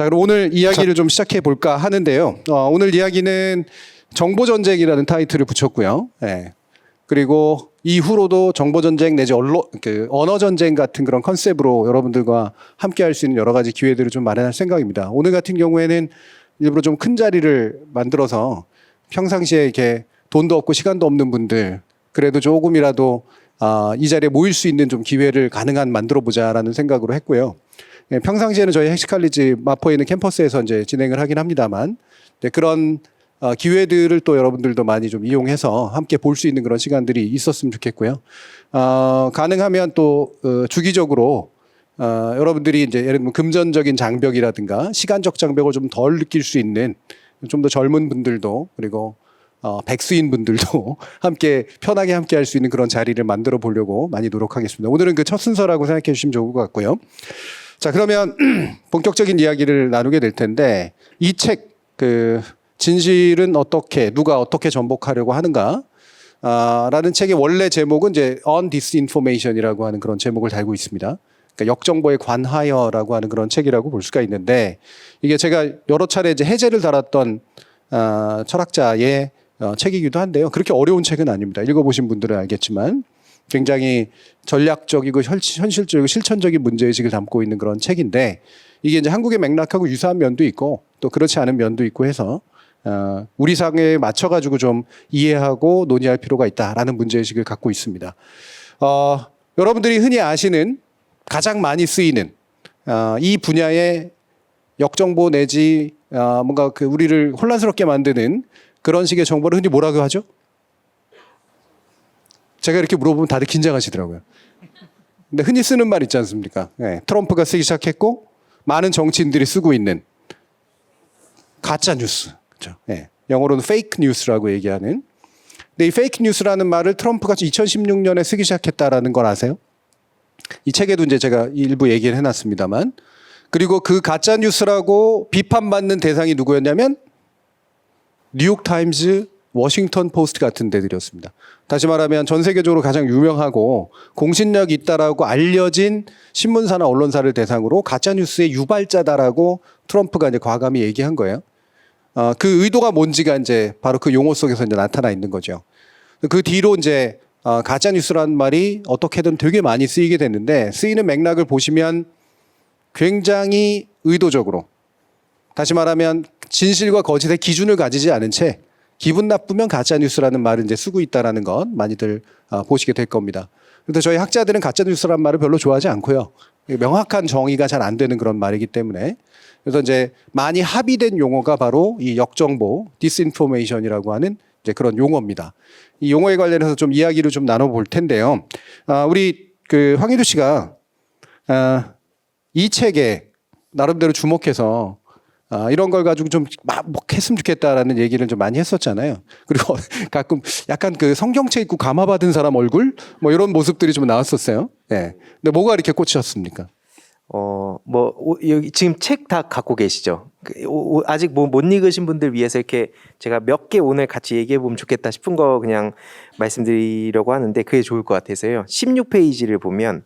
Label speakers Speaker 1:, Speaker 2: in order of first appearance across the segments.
Speaker 1: 자, 그럼 오늘 이야기를 좀 시작해 볼까 하는데요. 오늘 이야기는 정보전쟁이라는 타이틀을 붙였고요. 예. 그리고 이후로도 정보전쟁 내지 언어전쟁 같은 그런 컨셉으로 여러분들과 함께 할 수 있는 여러 가지 기회들을 좀 마련할 생각입니다. 오늘 같은 경우에는 일부러 좀 큰 자리를 만들어서 평상시에 이렇게 돈도 없고 시간도 없는 분들 그래도 조금이라도 이 자리에 모일 수 있는 좀 기회를 가능한 만들어 보자라는 생각으로 했고요. 예, 평상시에는 저희 헥시칼리지 마포에 있는 캠퍼스에서 이제 진행을 하긴 합니다만 그런 기회들을 또 여러분들도 많이 좀 이용해서 함께 볼 수 있는 그런 시간들이 있었으면 좋겠고요. 가능하면 또 주기적으로 여러분들이 이제 예를 들면 금전적인 장벽이라든가 시간적 장벽을 좀 덜 느낄 수 있는 좀 더 젊은 분들도 그리고 백수인 분들도 함께 편하게 함께 할 수 있는 그런 자리를 만들어 보려고 많이 노력하겠습니다. 오늘은 그 첫 순서라고 생각해 주시면 좋을 것 같고요. 자, 그러면 본격적인 이야기를 나누게 될 텐데 이 책 진실은 어떻게 누가 어떻게 전복하려고 하는가 라는 책의 원래 제목은 이제 On Disinformation이라고 하는 그런 제목을 달고 있습니다. 그러니까 역정보에 관하여라고 하는 그런 책이라고 볼 수가 있는데 이게 제가 여러 차례 이제 해제를 달았던 철학자의 책이기도 한데요. 그렇게 어려운 책은 아닙니다. 읽어보신 분들은 알겠지만 굉장히 전략적이고 현실적이고 실천적인 문제의식을 담고 있는 그런 책인데 이게 이제 한국의 맥락하고 유사한 면도 있고 또 그렇지 않은 면도 있고 해서 우리 사회에 맞춰가지고 좀 이해하고 논의할 필요가 있다라는 문제의식을 갖고 있습니다. 여러분들이 흔히 아시는 가장 많이 쓰이는 이 분야의 역정보 내지 뭔가 우리를 혼란스럽게 만드는 그런 식의 정보를 흔히 뭐라고 하죠? 제가 이렇게 물어보면 다들 긴장하시더라고요. 근데 흔히 쓰는 말 있지 않습니까? 네, 트럼프가 쓰기 시작했고 많은 정치인들이 쓰고 있는 가짜 뉴스. 그렇죠? 네, 영어로는 페이크 뉴스라고 얘기하는. 근데 이 페이크 뉴스라는 말을 트럼프가 2016년에 쓰기 시작했다라는 걸 아세요? 이 책에도 이제 제가 일부 얘기를 해놨습니다만. 그리고 그 가짜 뉴스라고 비판받는 대상이 누구였냐면 뉴욕타임즈, 워싱턴 포스트 같은 데들이었습니다. 다시 말하면 전 세계적으로 가장 유명하고 공신력이 있다라고 알려진 신문사나 언론사를 대상으로 가짜 뉴스의 유발자다라고 트럼프가 이제 과감히 얘기한 거예요. 그 의도가 뭔지가 이제 바로 그 용어 속에서 이제 나타나 있는 거죠. 그 뒤로 이제 가짜 뉴스라는 말이 어떻게든 되게 많이 쓰이게 됐는데 쓰이는 맥락을 보시면 굉장히 의도적으로 다시 말하면 진실과 거짓의 기준을 가지지 않은 채 기분 나쁘면 가짜 뉴스라는 말을 이제 쓰고 있다라는 것 많이들 보시게 될 겁니다. 그런데 저희 학자들은 가짜 뉴스라는 말을 별로 좋아하지 않고요. 명확한 정의가 잘 안 되는 그런 말이기 때문에 그래서 이제 많이 합의된 용어가 바로 이 역정보, 디스인포메이션이라고 하는 이제 그런 용어입니다. 이 용어에 관련해서 좀 이야기를 좀 나눠볼 텐데요. 우리 황희두 씨가 이 책에 나름대로 주목해서 이런 걸 가지고 좀 막 했으면 좋겠다라는 얘기를 좀 많이 했었잖아요. 그리고 가끔 약간 성경책 읽고 감화받은 사람 얼굴 뭐 이런 모습들이 좀 나왔었어요. 네. 근데 뭐가 이렇게 꽂히셨습니까?
Speaker 2: 여기 지금 책 다 갖고 계시죠? 아직 못 읽으신 분들 위해서 이렇게 제가 몇 개 오늘 같이 얘기해 보면 좋겠다 싶은 거 그냥 말씀드리려고 하는데 그게 좋을 것 같아서요. 16페이지를 보면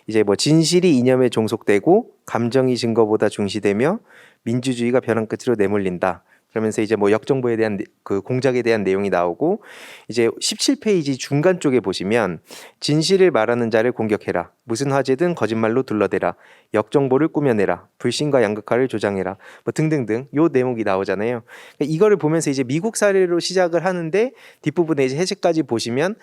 Speaker 2: 이제 진실이 이념에 종속되고 감정이 증거보다 중시되며 민주주의가 벼랑 끝으로 내몰린다. 그러면서 이제 역정보에 대한 공작에 대한 내용이 나오고 이제 17페이지 중간 쪽에 보시면 진실을 말하는 자를 공격해라. 무슨 화제든 거짓말로 둘러대라. 역정보를 꾸며내라. 불신과 양극화를 조장해라. 등등등 요 내용이 나오잖아요. 그러니까 이거를 보면서 이제 미국 사례로 시작을 하는데 뒷부분에 이제 해석까지 보시면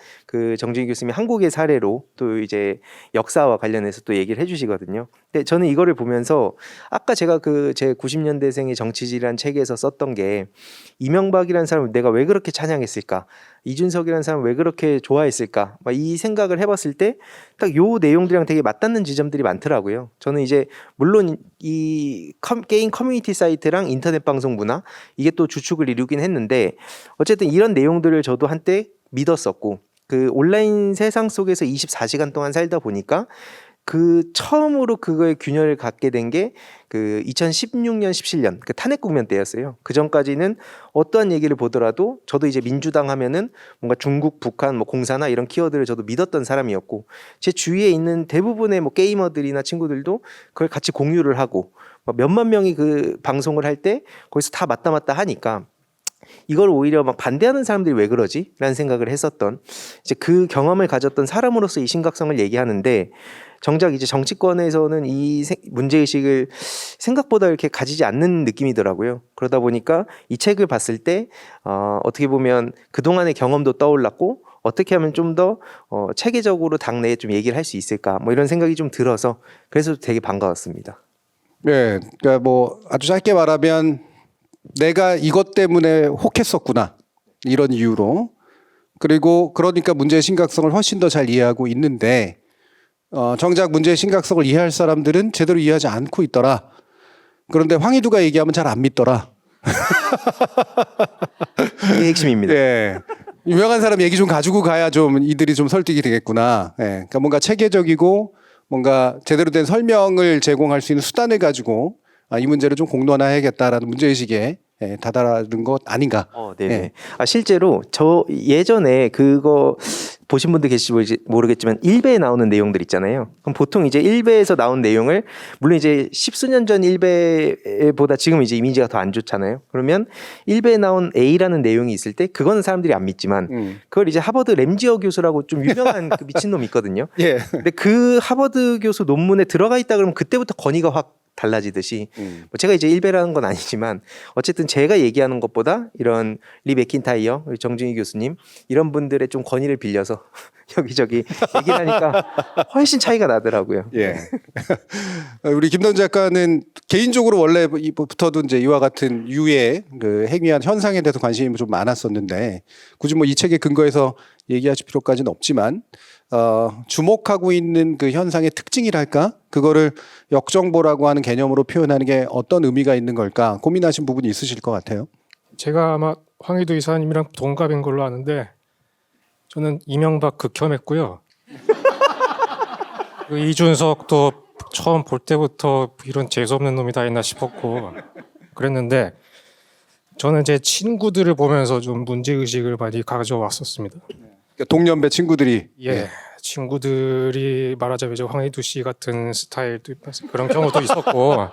Speaker 2: 정준희 교수님이 한국의 사례로 또 이제 역사와 관련해서 또 얘기를 해주시거든요. 근데 저는 이거를 보면서 아까 제가 제 90년대생의 정치지라는 책에서 썼던 게 이명박이라는 사람을 내가 왜 그렇게 찬양했을까? 이준석이라는 사람을 왜 그렇게 좋아했을까? 이 생각을 해봤을 때 딱 요 내용들이랑 되게 맞닿는 지점들이 많더라고요. 저는 이제 물론 이 게임 커뮤니티 사이트랑 인터넷 방송 문화 이게 또 주축을 이루긴 했는데 어쨌든 이런 내용들을 저도 한때 믿었었고 온라인 세상 속에서 24시간 동안 살다 보니까 처음으로 그거에 균열을 갖게 된 게 2016년, 17년 탄핵 국면 때였어요. 그 전까지는 어떠한 얘기를 보더라도 저도 이제 민주당 하면은 뭔가 중국, 북한, 공산화 이런 키워드를 저도 믿었던 사람이었고 제 주위에 있는 대부분의 게이머들이나 친구들도 그걸 같이 공유를 하고 막 몇만 명이 그 방송을 할 때 거기서 다 맞다 하니까 이걸 오히려 막 반대하는 사람들이 왜 그러지? 라는 생각을 했었던 이제 그 경험을 가졌던 사람으로서 이 심각성을 얘기하는데 정작 이제 정치권에서는 이 문제의식을 생각보다 이렇게 가지지 않는 느낌이더라고요. 그러다 보니까 이 책을 봤을 때 어떻게 보면 그동안의 경험도 떠올랐고 어떻게 하면 좀 더 체계적으로 당내에 좀 얘기를 할 수 있을까 뭐 이런 생각이 좀 들어서 그래서 되게 반가웠습니다.
Speaker 1: 네, 그러니까 뭐 아주 짧게 말하면 내가 이것 때문에 혹했었구나 이런 이유로 그리고 그러니까 문제의 심각성을 훨씬 더 잘 이해하고 있는데 정작 문제의 심각성을 이해할 사람들은 제대로 이해하지 않고 있더라. 그런데 황희두가 얘기하면 잘 안 믿더라.
Speaker 2: 이게 핵심입니다.
Speaker 1: 예. 유명한 사람 얘기 좀 가지고 가야 좀 이들이 좀 설득이 되겠구나. 예. 그러니까 뭔가 체계적이고 뭔가 제대로 된 설명을 제공할 수 있는 수단을 가지고 이 문제를 좀 공론화해야겠다라는 문제의식에 다다른 것 아닌가.
Speaker 2: 네네.
Speaker 1: 예.
Speaker 2: 실제로 저 예전에 그거 보신 분들 계실지 모르겠지만 1배에 나오는 내용들 있잖아요. 그럼 보통 이제 1배에서 나온 내용을 물론 이제 십수년 전 1배보다 지금 이제 이미지가 더 안 좋잖아요. 그러면 1배에 나온 A라는 내용이 있을 때 그거는 사람들이 안 믿지만 그걸 이제 하버드 램지어 교수라고 좀 유명한 그 미친놈이 있거든요.
Speaker 1: 예.
Speaker 2: 근데 그 하버드 교수 논문에 들어가 있다 그러면 그때부터 권위가 확 달라지듯이 뭐 제가 이제 1배라는 건 아니지만 어쨌든 제가 얘기하는 것보다 이런 리 맥킨타이어, 정준희 교수님 이런 분들의 좀 권위를 빌려서 여기저기 얘기를 하니까 훨씬 차이가 나더라고요.
Speaker 1: 예. 우리 김동 작가는 개인적으로 원래부터도 이제 이와 같은 유의 그 행위한 현상에 대해서 관심이 좀 많았었는데 굳이 뭐 이 책에 근거해서 얘기하실 필요까지는 없지만 주목하고 있는 그 현상의 특징이랄까? 그거를 역정보라고 하는 개념으로 표현하는 게 어떤 의미가 있는 걸까? 고민하신 부분이 있으실 것 같아요.
Speaker 3: 제가 아마 황희두 이사님이랑 동갑인 걸로 아는데 저는 이명박 극혐했고요. 그 이준석도 처음 볼 때부터 이런 재수없는 놈이 다 있나 싶었고 그랬는데 저는 제 친구들을 보면서 좀 문제의식을 많이 가져왔었습니다.
Speaker 1: 그러니까 동년배 친구들이
Speaker 3: 예, 친구들이 말하자면 이제 황희두 씨 같은 스타일도 그런 경우도 있었고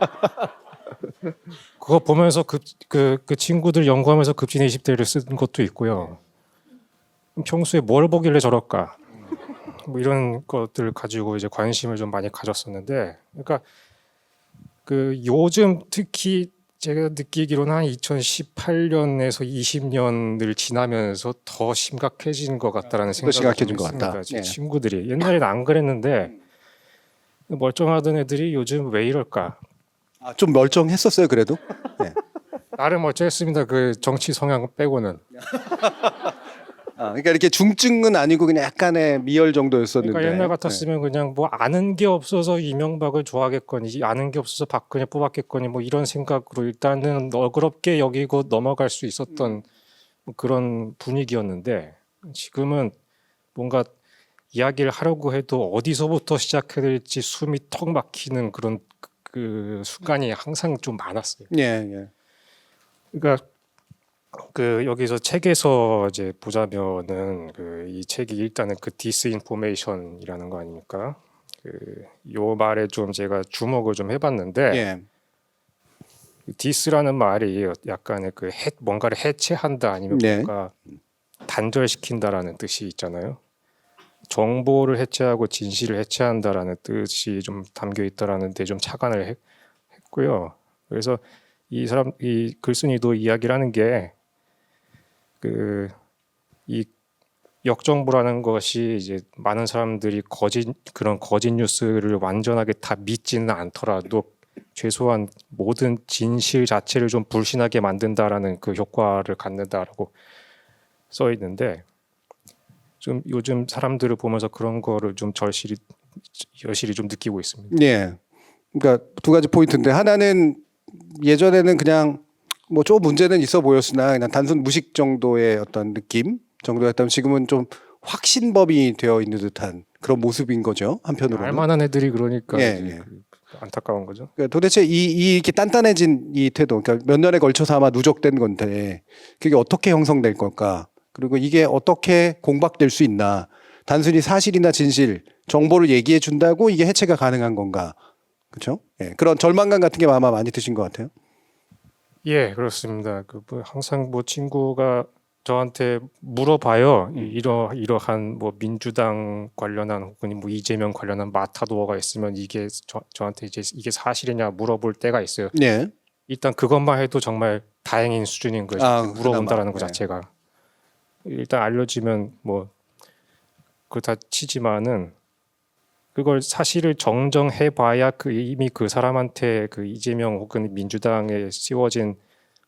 Speaker 3: 그거 보면서 그 친구들 연구하면서 급진 20대를 쓴 것도 있고요. 평소에 뭘 보길래 저럴까? 뭐 이런 것들 가지고 이제 관심을 좀 많이 가졌었는데, 그러니까 그 요즘 특히 제가 느끼기로는 한 2018년에서 20년을 지나면서 더 심각해진 것 같다라는 생각이
Speaker 1: 심각해진 것
Speaker 3: 있습니다.
Speaker 1: 같다.
Speaker 3: 제
Speaker 1: 예.
Speaker 3: 친구들이 옛날에는 안 그랬는데 멀쩡하던 애들이 요즘 왜 이럴까?
Speaker 1: 좀 멀쩡했었어요, 그래도. 네.
Speaker 3: 나름 어쨌습니다. 그 정치 성향 빼고는.
Speaker 1: 그러니까 이렇게 중증은 아니고 그냥 약간의 미열 정도였었는데.
Speaker 3: 그러니까 옛날 같았으면 그냥 뭐 아는 게 없어서 이명박을 좋아하겠거니 아는 게 없어서 박근혜 뽑았겠거니 뭐 이런 생각으로 일단은 너그럽게 여기고 넘어갈 수 있었던 뭐 그런 분위기였는데 지금은 뭔가 이야기를 하려고 해도 어디서부터 시작해야 될지 숨이 턱 막히는 그런 그 순간이 항상 좀 많았어요.
Speaker 1: 예, 예.
Speaker 3: 그러니까 그 여기서 책에서 이제 보자면은 그 이 책이 일단은 그 디스인포메이션이라는 거 아닙니까? 그 요 말에 좀 제가 주목을 좀 해봤는데
Speaker 1: 예.
Speaker 3: 디스라는 말이 약간의 그 뭔가를 해체한다 아니면
Speaker 1: 네.
Speaker 3: 뭔가 단절시킨다라는 뜻이 있잖아요. 정보를 해체하고 진실을 해체한다라는 뜻이 좀 담겨 있다라는 데 좀 착안을 했고요. 그래서 이 글쓴이도 이야기를 하는 게 이 역정보라는 것이 이제 많은 사람들이 그런 거짓 뉴스를 완전하게 다 믿지는 않더라도 최소한 모든 진실 자체를 좀 불신하게 만든다라는 그 효과를 갖는다라고 써 있는데 좀 요즘 사람들을 보면서 그런 거를 좀 여실히 좀 느끼고 있습니다.
Speaker 1: 예. 그러니까 두 가지 포인트인데 하나는 예전에는 그냥 뭐 좀 문제는 있어 보였으나 그냥 단순 무식 정도의 어떤 느낌 정도였다면 지금은 좀 확신범이 되어 있는 듯한 그런 모습인 거죠. 한편으로는.
Speaker 3: 알만한 애들이 그러니까
Speaker 1: 예,
Speaker 3: 이제
Speaker 1: 예.
Speaker 3: 안타까운 거죠.
Speaker 1: 그러니까 도대체 이렇게 단단해진 이 태도, 그러니까 몇 년에 걸쳐서 아마 누적된 건데 그게 어떻게 형성될 걸까? 그리고 이게 어떻게 공박될 수 있나? 단순히 사실이나 진실, 정보를 얘기해 준다고 이게 해체가 가능한 건가? 그렇죠? 예, 그런 절망감 같은 게 아마 많이 드신 것 같아요.
Speaker 3: 예, 그렇습니다. 뭐 항상 뭐 친구가 저한테 물어봐요. 이러한 뭐 민주당 관련한 혹은 뭐 이재명 관련한 마타도어가 있으면 이게 저한테 이제 이게 사실이냐 물어볼 때가 있어요.
Speaker 1: 예.
Speaker 3: 일단 그것만 해도 정말 다행인 수준인 거죠. 물어본다라는 것
Speaker 1: 그나마, 네.
Speaker 3: 자체가 일단 알려지면 뭐 그렇다 치지만은 그걸 사실을 정정해봐야 이미 그 사람한테 그 이재명 혹은 민주당에 씌워진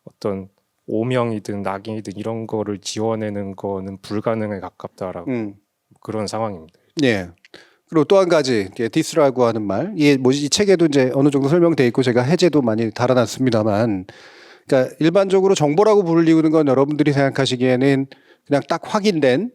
Speaker 3: 어떤 오명이든 낙인이든 이런 거를 지워내는 거는 불가능에 가깝다라고 그런 상황입니다.
Speaker 1: 예. 그리고 또 한 가지 디스라고 하는 말, 이게 뭐지, 이 책에도 이제 어느 정도 설명돼 있고 제가 해제도 많이 달아놨습니다만, 그러니까 일반적으로 정보라고 불리우는 건 여러분들이 생각하시기에는 그냥 딱 확인된,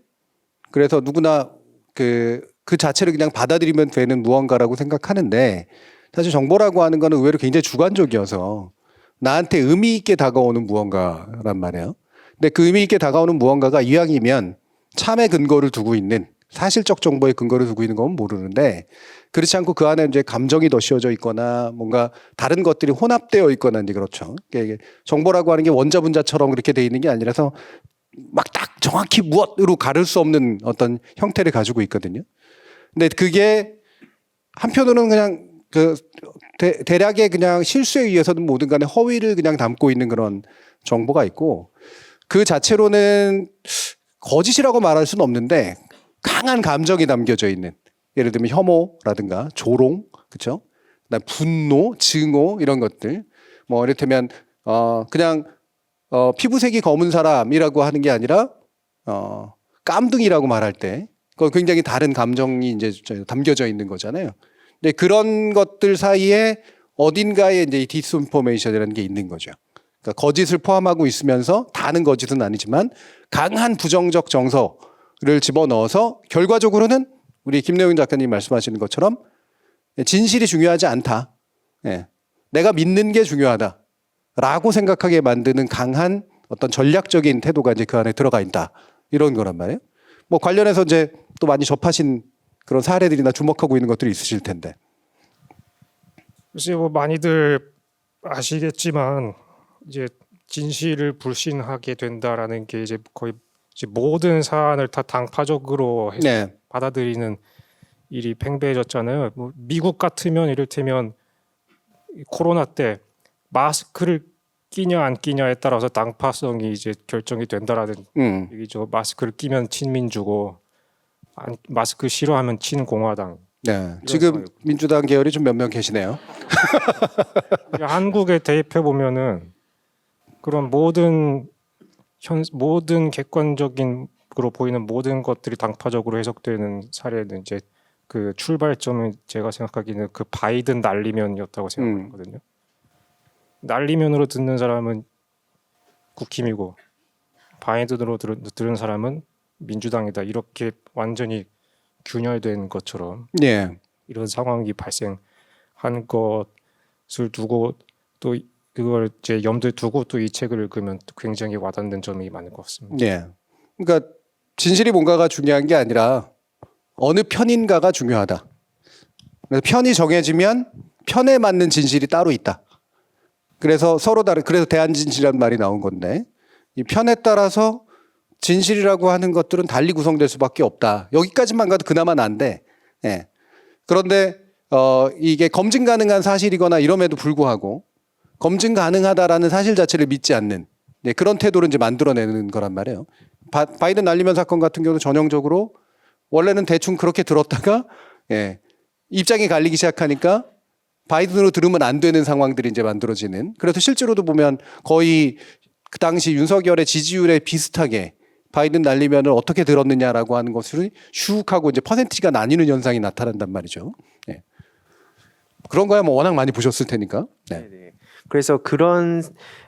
Speaker 1: 그래서 누구나 그 자체를 그냥 받아들이면 되는 무언가라고 생각하는데, 사실 정보라고 하는 거는 의외로 굉장히 주관적이어서 나한테 의미 있게 다가오는 무언가란 말이에요. 근데 그 의미 있게 다가오는 무언가가 이왕이면 참의 근거를 두고 있는, 사실적 정보의 근거를 두고 있는 건 모르는데, 그렇지 않고 그 안에 이제 감정이 더 씌워져 있거나 뭔가 다른 것들이 혼합되어 있거나 이제 그렇죠. 이게 정보라고 하는 게 원자분자처럼 그렇게 돼 있는 게 아니라서 막 딱 정확히 무엇으로 가를 수 없는 어떤 형태를 가지고 있거든요. 근데 그게 한편으로는 그냥 그 대략의 그냥 실수에 의해서는 뭐든 간에 허위를 그냥 담고 있는 그런 정보가 있고, 그 자체로는 거짓이라고 말할 수는 없는데 강한 감정이 담겨져 있는, 예를 들면 혐오라든가 조롱, 그렇죠? 그다음 분노, 증오 이런 것들. 뭐 이를테면 그냥 피부색이 검은 사람이라고 하는 게 아니라 깜둥이라고 말할 때 그건 굉장히 다른 감정이 이제 담겨져 있는 거잖아요. 근데 그런 것들 사이에 어딘가에 이제 이 디스인포메이션이라는 게 있는 거죠. 그러니까 거짓을 포함하고 있으면서 다는 거짓은 아니지만 강한 부정적 정서를 집어넣어서 결과적으로는 우리 김래용 작가님 말씀하시는 것처럼 진실이 중요하지 않다. 예. 내가 믿는 게 중요하다라고 생각하게 만드는 강한 어떤 전략적인 태도가 이제 그 안에 들어가 있다. 이런 거란 말이에요. 뭐 관련해서 이제 또 많이 접하신 그런 사례들이나 주목하고 있는 것들이 있으실 텐데.
Speaker 3: 글쎄 뭐 많이들 아시겠지만 이제 진실을 불신하게 된다라는 게 이제 거의 이제 모든 사안을 다 당파적으로 해서
Speaker 1: 네.
Speaker 3: 받아들이는 일이 팽배해졌잖아요. 뭐 미국 같으면 이를테면 코로나 때 마스크를 끼냐 안 끼냐에 따라서 당파성이 이제 결정이 된다라는 얘기죠. 마스크를 끼면 친민주고 마스크 싫어하면 친공화당.
Speaker 1: 네. 지금
Speaker 3: 상황이고.
Speaker 1: 민주당 계열이 좀 몇 명 계시네요.
Speaker 3: 한국에 대입해 보면은 그런 모든 객관적인 으로 보이는 모든 것들이 당파적으로 해석되는 사례는 이제 그 출발점은 제가 생각하기에는 그 바이든 날리면이었다고 생각하거든요. 날리면으로 듣는 사람은 국힘이고 바이든으로 들은 사람은 민주당이다. 이렇게 완전히 균열된 것처럼
Speaker 1: 예.
Speaker 3: 이런 상황이 발생한 것을 두고 또 그걸 이제 염두에 두고 또 이 책을 읽으면 또 굉장히 와닿는 점이 많을 것 같습니다.
Speaker 1: 예. 그러니까 진실이 뭔가가 중요한 게 아니라 어느 편인가가 중요하다. 그래서 편이 정해지면 편에 맞는 진실이 따로 있다. 그래서 서로 다른, 그래서 대안진실이라는 말이 나온 건데, 이 편에 따라서 진실이라고 하는 것들은 달리 구성될 수밖에 없다. 여기까지만 가도 그나마 난데, 예. 그런데 이게 검증 가능한 사실이거나 이럼에도 불구하고 검증 가능하다라는 사실 자체를 믿지 않는, 예, 그런 태도를 이제 만들어내는 거란 말이에요. 바이든 날리면 사건 같은 경우는 전형적으로 원래는 대충 그렇게 들었다가, 예, 입장이 갈리기 시작하니까 바이든으로 들으면 안 되는 상황들이 이제 만들어지는. 그래서 실제로도 보면 거의 그 당시 윤석열의 지지율에 비슷하게 바이든 날리면을 어떻게 들었느냐라고 하는 것을 슉 하고 이제 퍼센티지가 나뉘는 현상이 나타난단 말이죠. 예. 그런 거야 뭐 워낙 많이 보셨을 테니까. 네.
Speaker 2: 네네. 그래서 그런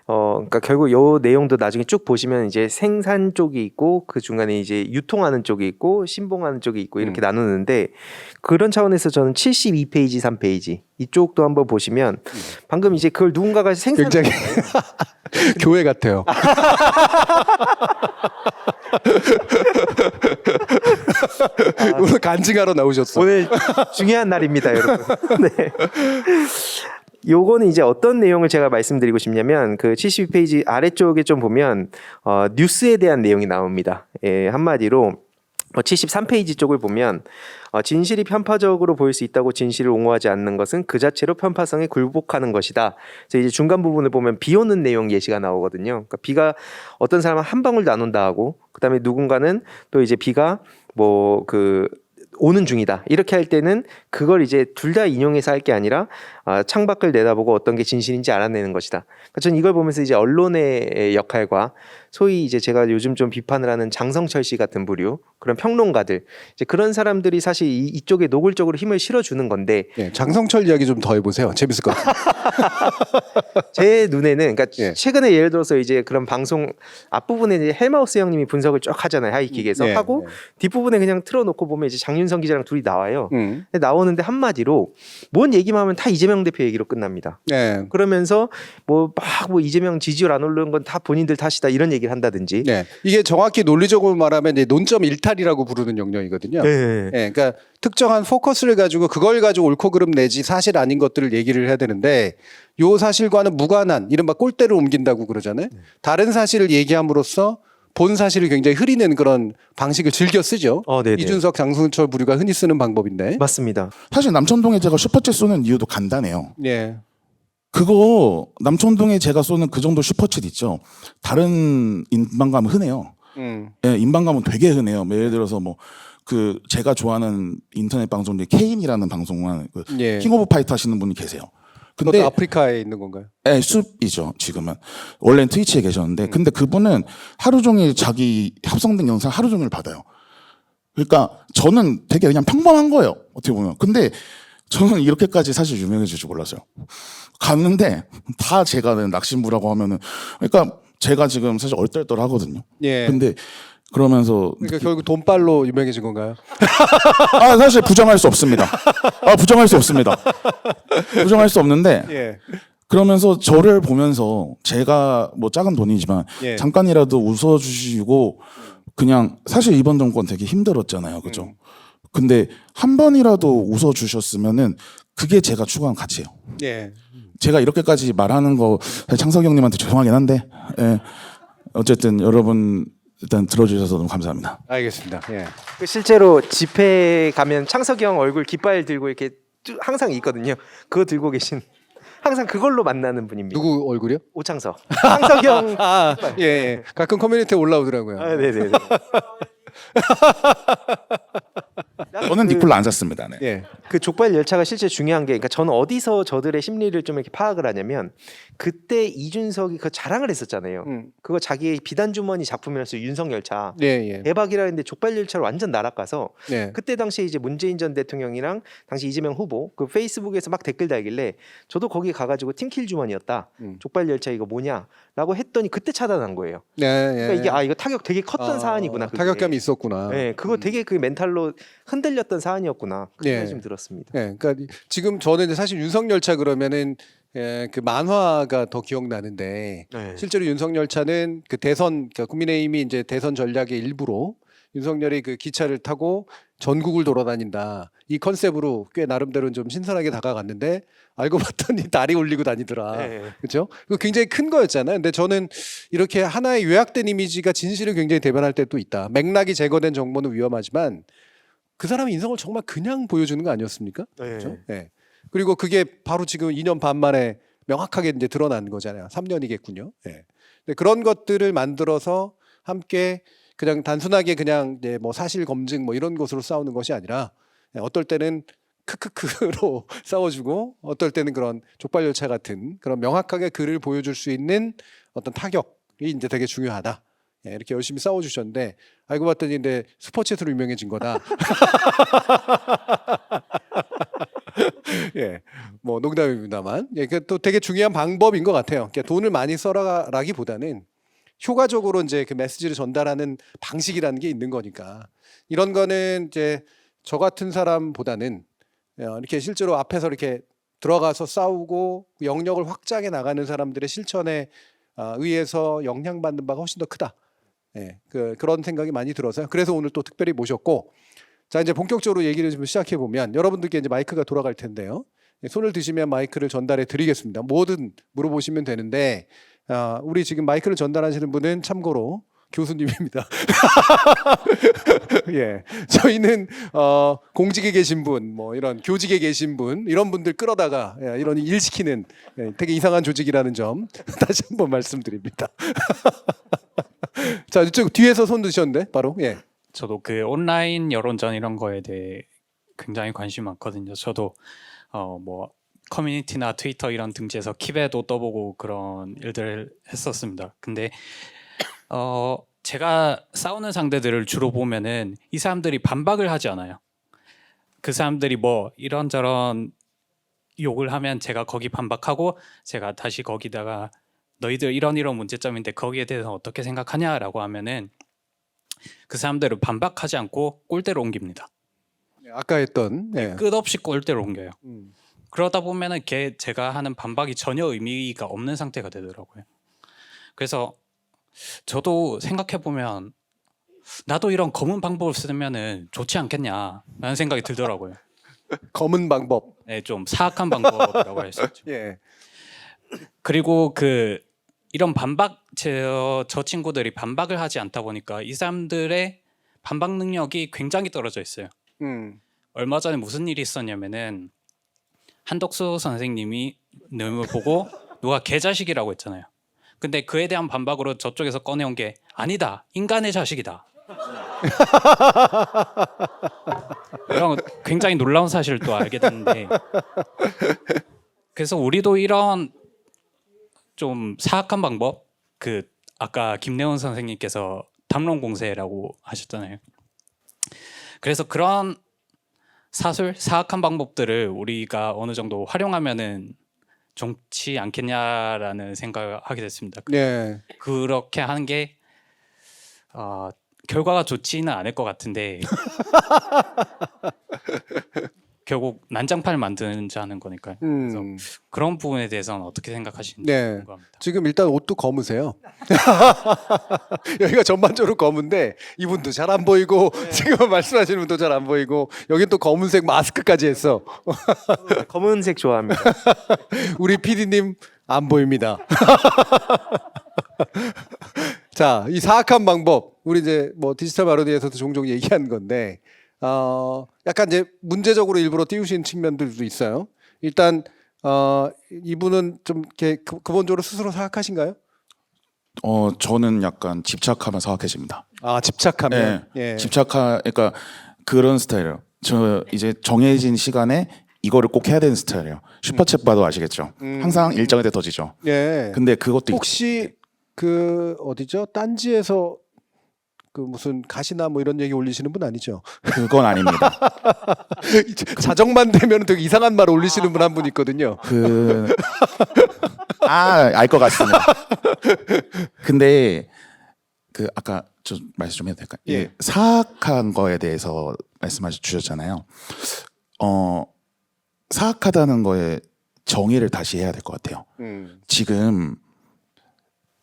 Speaker 2: 그러니까 결국 요 내용도 나중에 쭉 보시면 이제 생산 쪽이 있고 그 중간에 이제 유통하는 쪽이 있고 신봉하는 쪽이 있고 이렇게 나누는데, 그런 차원에서 저는 72페이지 3페이지 이쪽도 한번 보시면 방금 이제 그걸 누군가가 생산
Speaker 1: 굉장히 교회 같아요. 오늘 간증하러 나오셨어.
Speaker 2: 오늘 중요한 날입니다, 여러분. 네. 요거는 이제 어떤 내용을 제가 말씀드리고 싶냐면 그 72페이지 아래쪽에 좀 보면 뉴스에 대한 내용이 나옵니다. 예, 한마디로 73페이지 쪽을 보면 진실이 편파적으로 보일 수 있다고 진실을 옹호하지 않는 것은 그 자체로 편파성에 굴복하는 것이다. 그래서 이제 중간 부분을 보면 비 오는 내용 예시가 나오거든요. 그러니까 비가 어떤 사람은 한 방울도 안 온다 하고 그다음에 누군가는 또 이제 비가 뭐 그 오는 중이다. 이렇게 할 때는 그걸 이제 둘 다 인용해서 할 게 아니라 창밖을 내다보고 어떤 게 진실인지 알아내는 것이다. 그러니까 저는 이걸 보면서 이제 언론의 역할과 소위 이제 제가 요즘 좀 비판을 하는 장성철 씨 같은 부류 그런 평론가들 이제 그런 사람들이 사실 이쪽에 노골적으로 힘을 실어주는 건데
Speaker 1: 예, 장성철 이야기 좀 더 해보세요. 재밌을 것 같아요.
Speaker 2: 제 눈에는 그러니까
Speaker 1: 예.
Speaker 2: 최근에 예를 들어서 이제 그런 방송 앞부분에 이제 헬마우스 형님이 분석을 쭉 하잖아요. 하이킥에서
Speaker 1: 예,
Speaker 2: 하고
Speaker 1: 예.
Speaker 2: 뒷부분에 그냥 틀어놓고 보면 이제 장윤성 기자랑 둘이 나와요.
Speaker 1: 음.
Speaker 2: 근데 나오는데 한마디로 뭔 얘기만 하면 다 이재명 대표 얘기로 끝납니다.
Speaker 1: 네.
Speaker 2: 그러면서 뭐 이재명 지지율 안 오르는 건 다 본인들 탓이다 이런 얘기를 한다든지.
Speaker 1: 네. 이게 정확히 논리적으로 말하면 이제 논점 일탈이라고 부르는 영역이거든요.
Speaker 2: 네.
Speaker 1: 예, 그러니까 특정한 포커스를 가지고 그걸 가지고 옳고 그름 내지 사실 아닌 것들을 얘기를 해야 되는데 요 사실과는 무관한 이른바 꼴대를 옮긴다고 그러잖아요. 다른 사실을 얘기함으로써 본 사실을 굉장히 흐리는 그런 방식을 즐겨 쓰죠.
Speaker 2: 네네.
Speaker 1: 이준석, 장승철 부류가 흔히 쓰는 방법인데.
Speaker 2: 맞습니다.
Speaker 4: 사실 남천동에 제가 슈퍼챗 쏘는 이유도 간단해요.
Speaker 1: 예.
Speaker 4: 그거 남천동에 제가 쏘는 그 정도 슈퍼챗 있죠. 다른 인방감은 흔해요. 예, 인방감은 되게 흔해요. 예를 들어서 뭐 그 제가 좋아하는 인터넷 방송 중에 케인이라는 방송만 그
Speaker 1: 예.
Speaker 4: 킹 오브 파이터 하시는 분이 계세요.
Speaker 1: 그것도
Speaker 4: 근데
Speaker 1: 아프리카에 있는 건가요?
Speaker 4: 예, 숲이죠, 지금은. 원래는 트위치에 계셨는데 근데 그분은 하루 종일 자기 합성된 영상 하루 종일 받아요. 그러니까 저는 되게 그냥 평범한 거예요. 어떻게 보면. 근데 저는 이렇게까지 사실 유명해질 줄 몰랐어요. 갔는데 다 제가 낚시무라고 하면은 그러니까 제가 지금 사실 얼떨떨하거든요.
Speaker 1: 예.
Speaker 4: 근데 그러면서
Speaker 1: 그러니까 결국 돈빨로 유명해진 건가요?
Speaker 4: 사실 부정할 수 없습니다. 부정할 수 없습니다. 부정할 수 없는데
Speaker 1: 예.
Speaker 4: 그러면서 저를 보면서 제가 뭐 작은 돈이지만
Speaker 1: 예.
Speaker 4: 잠깐이라도 웃어주시고 그냥 사실 이번 정권 되게 힘들었잖아요, 그죠? 근데 한 번이라도 웃어주셨으면은 그게 제가 추구한 가치예요.
Speaker 1: 예.
Speaker 4: 제가 이렇게까지 말하는 거 사실 창석이 형님한테 죄송하긴 한데 예. 어쨌든 여러분 일단 들어주셔서 너무 감사합니다.
Speaker 1: 알겠습니다. 예.
Speaker 2: 실제로 집회 가면 창석이 형 얼굴 깃발 들고 이렇게 항상 있거든요. 그거 들고 계신 항상 그걸로 만나는 분입니다.
Speaker 1: 누구 얼굴이요?
Speaker 2: 오창석. 창석이 형.
Speaker 1: 예, 예. 가끔 커뮤니티에 올라오더라고요.
Speaker 2: 네네네.
Speaker 4: 저는 니콜로 안 샀습니다. 네.
Speaker 1: 예.
Speaker 2: 그 족발 열차가 실제 중요한 게, 그러니까 저는 어디서 저들의 심리를 좀 이렇게 파악을 하냐면 그때 이준석이 그 자랑을 했었잖아요. 그거 자기의 비단 주머니 작품이라서 윤석 열차
Speaker 1: 예, 예.
Speaker 2: 대박이라 했는데 족발 열차를 완전 날아가서
Speaker 1: 네.
Speaker 2: 그때 당시에 이제 문재인 전 대통령이랑 당시 이재명 후보 그 페이스북에서 막 댓글 달길래 저도 거기 가가지고 팀킬 주머니였다. 족발 열차 이거 뭐냐라고 했더니 그때 차단한 거예요.
Speaker 1: 네, 예.
Speaker 2: 그러니까 이게 이거 타격 되게 컸던 사안이구나. 그게.
Speaker 1: 타격감이 있었구나.
Speaker 2: 네, 그거 되게 그 멘탈로 흔들렸던 사안이었구나. 그 생각이
Speaker 1: 예.
Speaker 2: 좀 들었습니다.
Speaker 1: 예, 그러니까 지금 저는 이제 사실 윤석열차 그러면은 그 만화가 더 기억나는데
Speaker 2: 네.
Speaker 1: 실제로 윤석열차는 그 대선 그러니까 국민의힘이 이제 대선 전략의 일부로 윤석열이 그 기차를 타고 전국을 돌아다닌다 이 컨셉으로 꽤 나름대로 좀 신선하게 다가갔는데 알고 봤더니 다리 올리고 다니더라.
Speaker 2: 네.
Speaker 1: 그렇죠? 그 굉장히 큰 거였잖아요. 근데 저는 이렇게 하나의 요약된 이미지가 진실을 굉장히 대변할 때도 있다. 맥락이 제거된 정보는 위험하지만 그 사람의 인성을 정말 그냥 보여주는 거 아니었습니까?
Speaker 2: 네.
Speaker 1: 그렇죠? 네. 그리고 그게 바로 지금 2년 반 만에 명확하게 이제 드러난 거잖아요. 3년이겠군요. 네. 근데 그런 것들을 만들어서 함께 그냥 단순하게 그냥 이제 뭐 사실 검증 뭐 이런 것으로 싸우는 것이 아니라 어떨 때는 크크크로 싸워주고 어떨 때는 그런 족발열차 같은 그런 명확하게 글을 보여줄 수 있는 어떤 타격이 이제 되게 중요하다. 예, 이렇게 열심히 싸워주셨는데 알고 봤더니 근데 슈퍼챗으로 유명해진 거다. 예, 뭐 농담입니다만, 예, 또 되게 중요한 방법인 것 같아요. 그러니까 돈을 많이 써라라기보다는 효과적으로 이제 그 메시지를 전달하는 방식이라는 게 있는 거니까 이런 거는 이제 저 같은 사람보다는 이렇게 실제로 앞에서 이렇게 들어가서 싸우고 영역을 확장해 나가는 사람들의 실천에 의해서 영향받는 바가 훨씬 더 크다. 예, 그런 생각이 많이 들어서요. 그래서 오늘 또 특별히 모셨고 자, 이제 본격적으로 얘기를 좀 시작해 보면 여러분들께 이제 마이크가 돌아갈 텐데요. 손을 드시면 마이크를 전달해 드리겠습니다. 뭐든 물어보시면 되는데 우리 지금 마이크를 전달하시는 분은 참고로 교수님입니다. 예, 저희는 공직에 계신 분, 뭐 이런 교직에 계신 분 이런 분들 끌어다가 이런 일 시키는 되게 이상한 조직이라는 점 다시 한번 말씀드립니다. 자, 이쪽 뒤에서 손 드셨는데 바로 예.
Speaker 5: 저도 그 온라인 여론전 이런 거에 대해 굉장히 관심이 많거든요. 저도 뭐 커뮤니티나 트위터 이런 등지에서 킵에도 떠보고 그런 일들을 했었습니다. 근데 제가 싸우는 상대들을 주로 보면은 이 사람들이 반박을 하지 않아요. 그 사람들이 뭐 이런저런 욕을 하면 제가 거기 반박하고 제가 다시 거기다가 너희들 이런 문제점인데 거기에 대해서 어떻게 생각하냐라고 하면은 그 사람들을 반박하지 않고 꼴대로 옮깁니다.
Speaker 1: 아까 했던 예.
Speaker 5: 끝없이 꼴대로 옮겨요.
Speaker 1: 음.
Speaker 5: 그러다 보면은 제가 하는 반박이 전혀 의미가 없는 상태가 되더라고요. 그래서 저도 생각해 보면 나도 이런 검은 방법을 쓰면은 좋지 않겠냐라는 생각이 들더라고요.
Speaker 1: 검은 방법.
Speaker 5: 네, 좀 사악한 방법이라고 할 수 있죠.
Speaker 1: 예.
Speaker 5: 그리고 이런 반박 저 친구들이 반박을 하지 않다 보니까 이 사람들의 반박 능력이 굉장히 떨어져 있어요. 얼마 전에 무슨 일이 있었냐면은 한덕수 선생님이 놈을 보고 누가 개자식이라고 했잖아요. 근데 그에 대한 반박으로 저쪽에서 꺼내온 게 아니다, 인간의 자식이다. 이런 굉장히 놀라운 사실을 또 알게 됐는데, 그래서 우리도 이런 좀 사악한 방법, 아까 김래원 선생님께서 담론 공세라고 하셨잖아요. 그래서 그런 사악한 방법들을 우리가 어느 정도 활용하면은 좋지 않겠냐라는 생각을 하게 됐습니다.
Speaker 1: 네.
Speaker 5: 그렇게 하는 게 결과가 좋지는 않을 것 같은데 결국 난장판을 만드자는 거니까요. 그래서 그런 부분에 대해서는 어떻게 생각하시는지
Speaker 1: 네.
Speaker 5: 궁금합니다.
Speaker 1: 지금 일단 옷도 검으세요. 여기가 전반적으로 검은데 이분도 잘 안 보이고 지금 말씀하시는 분도 잘 안 보이고 여기 또 검은색 마스크까지 했어.
Speaker 2: 검은색 좋아합니다.
Speaker 1: 우리 PD님 안 보입니다. 자, 이 사악한 방법 우리 이제 뭐 디지털 마로디에서도 종종 얘기하는 건데 약간 이제 문제적으로 일부러 띄우시는 측면들도 있어요. 일단 이분은 좀 이렇게 근본적으로 스스로 사악하신가요?
Speaker 4: 저는 약간 집착하면 사악해집니다.
Speaker 1: 아, 집착하면. 예.
Speaker 4: 그러니까 그런 스타일이에요. 저 이제 정해진 시간에 이거를 꼭 해야 되는 스타일이에요. 슈퍼챗 봐도 아시겠죠. 항상 일정에 대 터지죠.
Speaker 1: 예.
Speaker 4: 근데 그것도
Speaker 1: 혹시 어디죠? 딴지에서 무슨 가시나 뭐 이런 얘기 올리시는 분 아니죠?
Speaker 4: 그건 아닙니다.
Speaker 1: 자정만 되면 되게 이상한 말 올리시는 분 한 분 있거든요.
Speaker 4: 알 것 같습니다. 근데 아까 좀 말씀 좀 해도 될까요?
Speaker 1: 예.
Speaker 4: 사악한 거에 대해서 말씀하셔 주셨잖아요. 사악하다는 거에 정의를 다시 해야 될 것 같아요. 지금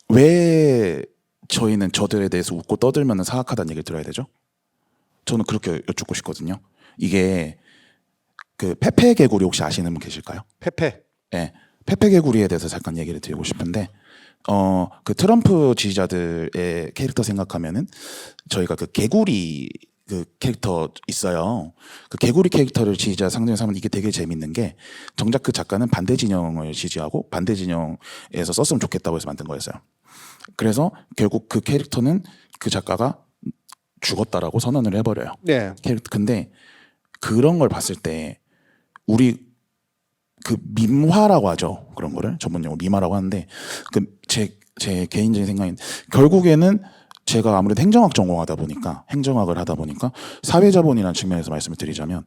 Speaker 4: 왜 저희는 저들에 대해서 웃고 떠들면 사악하다는 얘기를 들어야 되죠? 저는 그렇게 여쭙고 싶거든요. 이게 페페 개구리 혹시 아시는 분 계실까요?
Speaker 1: 페페.
Speaker 4: 네, 페페 개구리에 대해서 잠깐 얘기를 드리고 싶은데 트럼프 지지자들의 캐릭터 생각하면은 저희가 개구리 캐릭터 있어요. 개구리 캐릭터를 지지자 상징해서 하면 이게 되게 재밌는 게 정작 그 작가는 반대 진영을 지지하고 반대 진영에서 썼으면 좋겠다고 해서 만든 거였어요. 그래서 결국 그 캐릭터는 그 작가가 죽었다라고 선언을 해버려요.
Speaker 1: 네.
Speaker 4: 근데 그런 걸 봤을 때 우리 밈화라고 하죠. 그런 거를 전문용어 밈화라고 하는데 제 개인적인 생각인 결국에는 제가 아무래도 행정학 전공하다 보니까 행정학을 하다 보니까 사회자본이라는 측면에서 말씀을 드리자면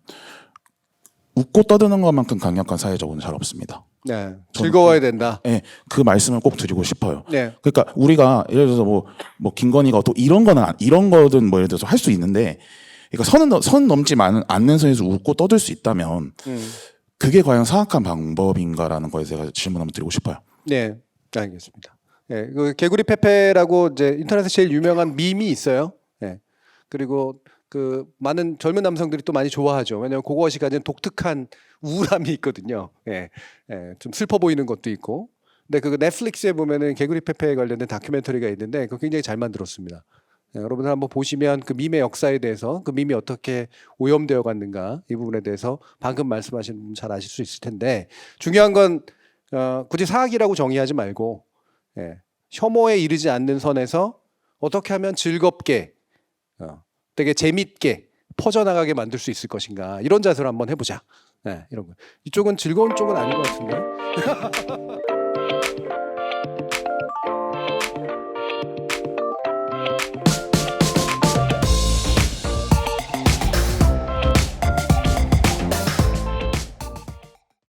Speaker 4: 웃고 떠드는 것만큼 강력한 사회자본은 잘 없습니다.
Speaker 1: 네. 즐거워야 된다.
Speaker 4: 네, 그 말씀을 꼭 드리고 싶어요.
Speaker 1: 네.
Speaker 4: 그러니까 우리가 예를 들어서 뭐 김건희가 또 이런 거든 뭐 예를 들어서 할 수 있는데, 그러니까 선 넘지 않는 선에서 웃고 떠들 수 있다면 그게 과연 사악한 방법인가라는 거에 제가 질문 한번 드리고 싶어요.
Speaker 1: 네, 알겠습니다. 네, 개구리 페페라고 이제 인터넷에 제일 유명한 밈이 있어요. 네. 그리고 그 많은 젊은 남성들이 또 많이 좋아하죠. 왜냐하면 그것이 가진 독특한 우울함이 있거든요. 예, 예, 좀 슬퍼 보이는 것도 있고. 근데 그 넷플릭스에 보면은 개구리 페페에 관련된 다큐멘터리가 있는데 그거 굉장히 잘 만들었습니다. 예, 여러분들 한번 보시면 그 밈의 역사에 대해서 그 밈이 어떻게 오염되어 갔는가 이 부분에 대해서 방금 말씀하신 부분 잘 아실 수 있을 텐데 중요한 건 굳이 사악이라고 정의하지 말고 예, 혐오에 이르지 않는 선에서 어떻게 하면 즐겁게 되게 재밌게 퍼져나가게 만들 수 있을 것인가 이런 자세로 한번 해보자. 네, 이런 거. 이쪽은 즐거운 쪽은 아닌 것 같은데.